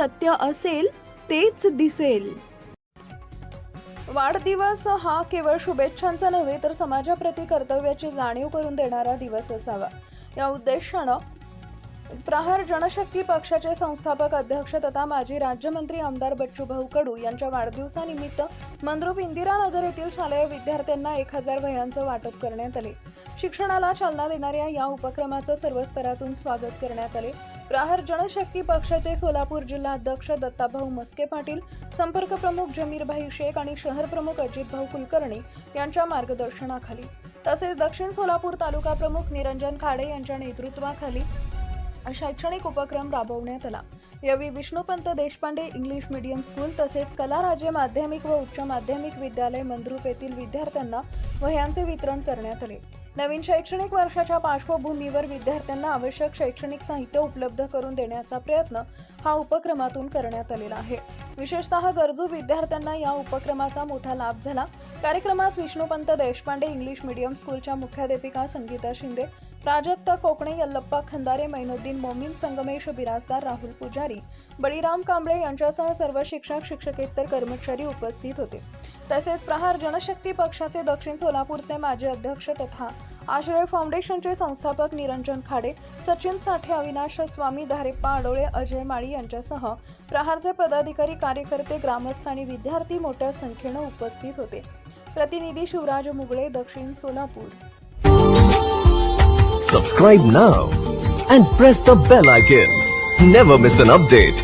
सत्य असेल तेच दिसेल. वाढदिवस हा केवळ शुभेच्छांचा नव्हे तर समाजाप्रती कर्तव्याची जाणीव करून देणारा दिवस असावा. या उद्देशानं प्रहार जनशक्ती पक्षाचे संस्थापक अध्यक्ष तथा माजी राज्यमंत्री आमदार बच्चूभाऊ कडू यांच्या वाढदिवसानिमित्त मंद्रुप इंदिरानगर येथील शालेय विद्यार्थ्यांना 1000 वह्यांचं वाटप करण्यात आले. शिक्षणाला चालना देणाऱ्या या उपक्रमाचं सर्व स्तरातून स्वागत करण्यात आले. प्रहार जनशक्ती पक्षाचे सोलापूर जिल्हा अध्यक्ष दत्ताभाऊ मस्के पाटील, संपर्क प्रमुख जमीरभाई शेख आणि शहर प्रमुख अजितभाऊ कुलकर्णी यांच्या मार्गदर्शनाखाली तसेच दक्षिण सोलापूर तालुका प्रमुख निरंजन खाडे यांच्या नेतृत्वाखाली शैक्षणिक उपक्रम राबवण्यात आला. यावेळी Vishnupant Deshpande English medium school तसेच कलाराज्य माध्यमिक व उच्च माध्यमिक विद्यालय मंद्रुप येथील विद्यार्थ्यांना वह्यांचे वितरण करण्यात आले. नवीन शैक्षणिक वर्षाच्या पार्श्वभूमीवर विद्यार्थ्यांना आवश्यक शैक्षणिक साहित्य उपलब्ध करून देण्याचा प्रयत्न हा उपक्रमातून करण्यात आलेला आहे. विशेषतः गरजू विद्यार्थ्यांना या उपक्रमाचा मोठा लाभ झाला. कार्यक्रमास विष्णुपंत देशपांडे इंग्लिश मीडियम स्कूलच्या मुख्याध्यापिका संगीता शिंदे, प्राजक्ता कोकणे, यल्लप्पा खंदारे, मैनुद्दीन मोमीन, संगमेश बिराजदार, राहुल पुजारी, बळीराम कांबळे यांच्यासह सर्व शिक्षक शिक्षकेतर कर्मचारी उपस्थित होते. तसेच प्रहार जनशक्ती पक्षाचे दक्षिण सोलापूरचे माजी अध्यक्ष तथा आश्रय फाउंडेशनचे संस्थापक निरंजन खाडे, सचिन साठे, अविनाश स्वामी, धारेप्पा आडोळे, अजय माळी यांच्यासह प्रहारचे पदाधिकारी, कार्यकर्ते, ग्रामस्थ आणि विद्यार्थी मोठ्या संख्येने उपस्थित होते. प्रतिनिधी शिवराज मुगळे, दक्षिण Solapur. Subscribe now and press the bell icon. Never miss an update.